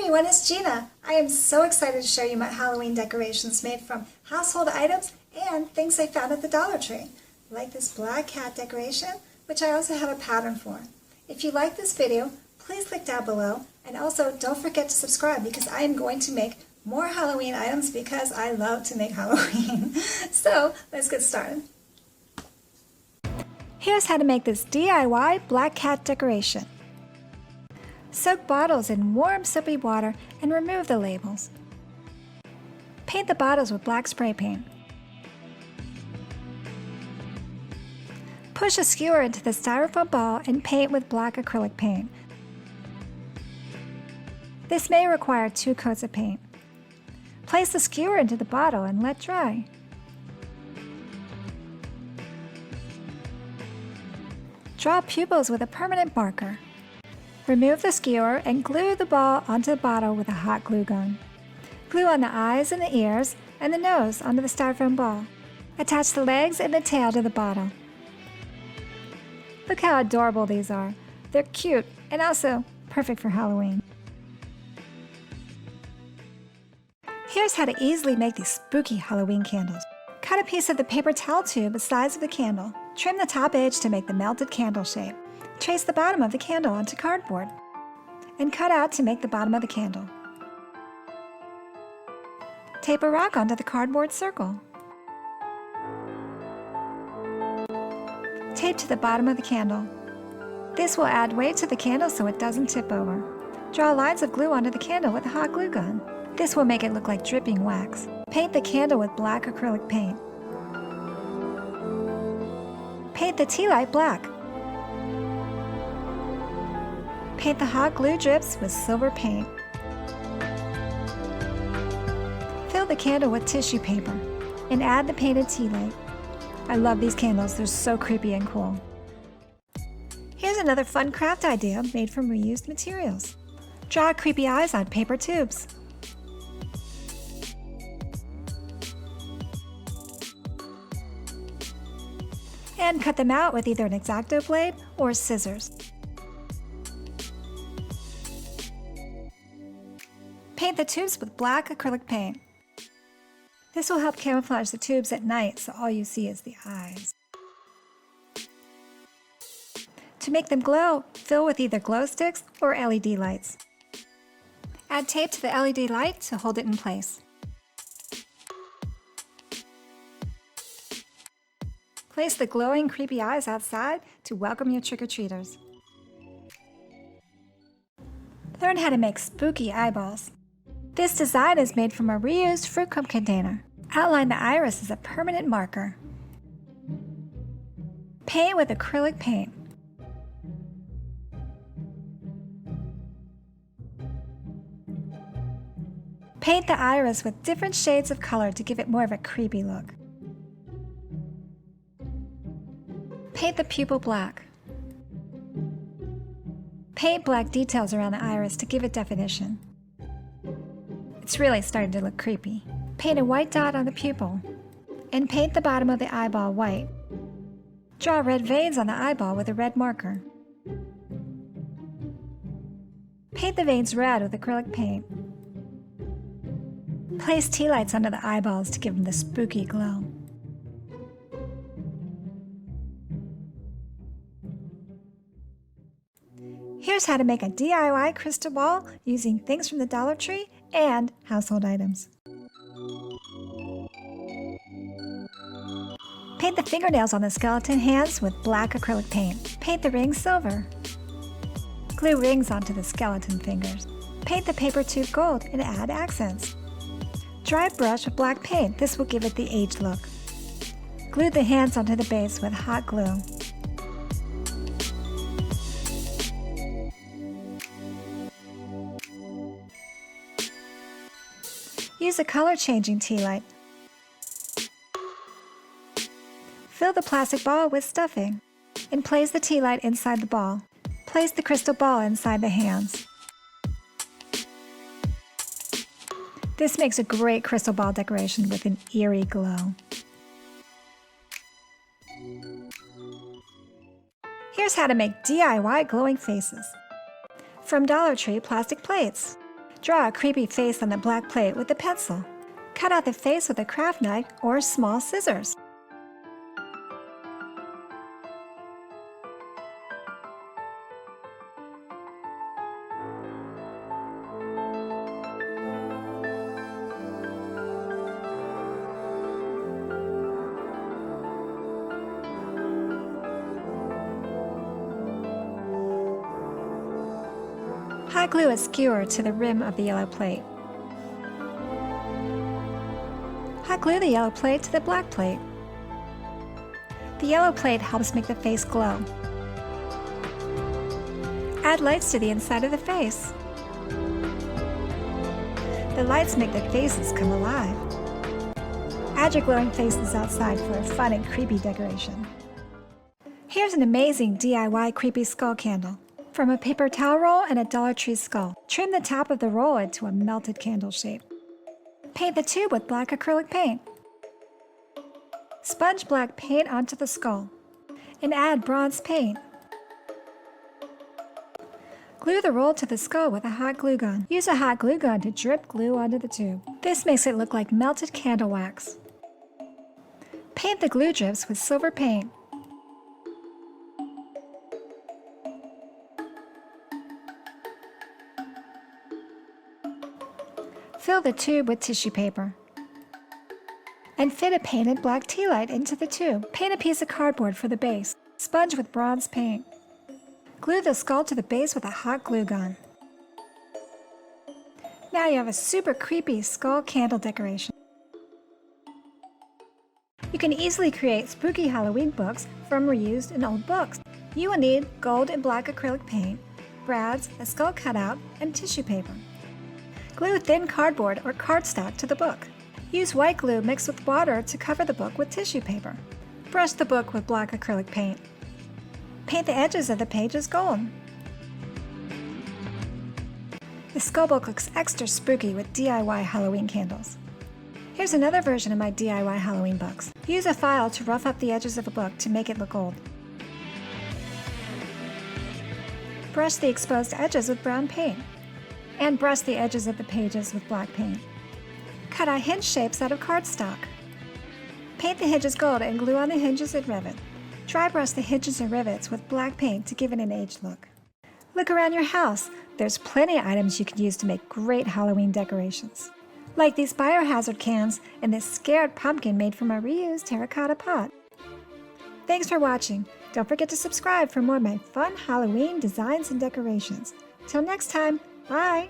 everyone, it's Gina. I am so excited to show you my Halloween decorations made from household items and things I found at the Dollar Tree, like this black cat decoration, which I also have a pattern for. If you like this video, please click down below, and also don't forget to subscribe because I am going to make more Halloween items because I love to make Halloween. So let's get started. Here's how to make this DIY black cat decoration. Soak bottles in warm soapy water and remove the labels. Paint the bottles with black spray paint. Push a skewer into the styrofoam ball and paint with black acrylic paint. This may require 2 coats of paint. Place the skewer into the bottle and let dry. Draw pupils with a permanent marker. Remove the skewer and glue the ball onto the bottle with a hot glue gun. Glue on the eyes and the ears and the nose onto the styrofoam ball. Attach the legs and the tail to the bottle. Look how adorable these are. They're cute and also perfect for Halloween. Here's how to easily make these spooky Halloween candles. Cut a piece of the paper towel tube the size of the candle. Trim the top edge to make the melted candle shape. Trace the bottom of the candle onto cardboard and cut out to make the bottom of the candle. Tape a rock onto the cardboard circle. Tape to the bottom of the candle. This will add weight to the candle so it doesn't tip over. Draw lines of glue onto the candle with a hot glue gun. This will make it look like dripping wax. Paint the candle with black acrylic paint. Paint the tea light black. Paint the hot glue drips with silver paint. Fill the candle with tissue paper and add the painted tea light. I love these candles, they're so creepy and cool. Here's another fun craft idea made from reused materials. Draw creepy eyes on paper tubes. And cut them out with either an X-Acto blade or scissors. Paint the tubes with black acrylic paint. This will help camouflage the tubes at night so all you see is the eyes. To make them glow, fill with either glow sticks or LED lights. Add tape to the LED light to hold it in place. Place the glowing, creepy eyes outside to welcome your trick-or-treaters. Learn how to make spooky eyeballs. This design is made from a reused fruit cup container. Outline the iris as a permanent marker. Paint with acrylic paint. Paint the iris with different shades of color to give it more of a creepy look. Paint the pupil black. Paint black details around the iris to give it definition. It's really starting to look creepy. Paint a white dot on the pupil and paint the bottom of the eyeball white. Draw red veins on the eyeball with a red marker. Paint the veins red with acrylic paint. Place tea lights under the eyeballs to give them the spooky glow. Here's how to make a DIY crystal ball using things from the Dollar Tree and household items. Paint the fingernails on the skeleton hands with black acrylic paint. Paint the rings silver. Glue rings onto the skeleton fingers. Paint the paper tube gold and add accents. Dry brush with black paint. This will give it the aged look. Glue the hands onto the base with hot glue. Use a color-changing tea light. Fill the plastic ball with stuffing and place the tea light inside the ball. Place the crystal ball inside the hands. This makes a great crystal ball decoration with an eerie glow. Here's how to make DIY glowing faces. From Dollar Tree plastic plates. Draw a creepy face on the black plate with a pencil. Cut out the face with a craft knife or small scissors. Hot glue a skewer to the rim of the yellow plate. Hot glue the yellow plate to the black plate. The yellow plate helps make the face glow. Add lights to the inside of the face. The lights make the faces come alive. Add your glowing faces outside for a fun and creepy decoration. Here's an amazing DIY creepy skull candle. From a paper towel roll and a Dollar Tree skull, trim the top of the roll into a melted candle shape. Paint the tube with black acrylic paint. Sponge black paint onto the skull and add bronze paint. Glue the roll to the skull with a hot glue gun. Use a hot glue gun to drip glue onto the tube. This makes it look like melted candle wax. Paint the glue drips with silver paint. Fill the tube with tissue paper and fit a painted black tea light into the tube. Paint a piece of cardboard for the base. Sponge with bronze paint. Glue the skull to the base with a hot glue gun. Now you have a super creepy skull candle decoration. You can easily create spooky Halloween books from reused and old books. You will need gold and black acrylic paint, brads, a skull cutout, and tissue paper. Glue thin cardboard or cardstock to the book. Use white glue mixed with water to cover the book with tissue paper. Brush the book with black acrylic paint. Paint the edges of the pages gold. The skull book looks extra spooky with DIY Halloween candles. Here's another version of my DIY Halloween books. Use a file to rough up the edges of a book to make it look old. Brush the exposed edges with brown paint. And brush the edges of the pages with black paint. Cut out hinge shapes out of cardstock. Paint the hinges gold and glue on the hinges and rivet. Dry brush the hinges and rivets with black paint to give it an aged look. Look around your house. There's plenty of items you can use to make great Halloween decorations. Like these biohazard cans and this scared pumpkin made from a reused terracotta pot. Thanks for watching. Don't forget to subscribe for more of my fun Halloween designs and decorations. Till next time, bye!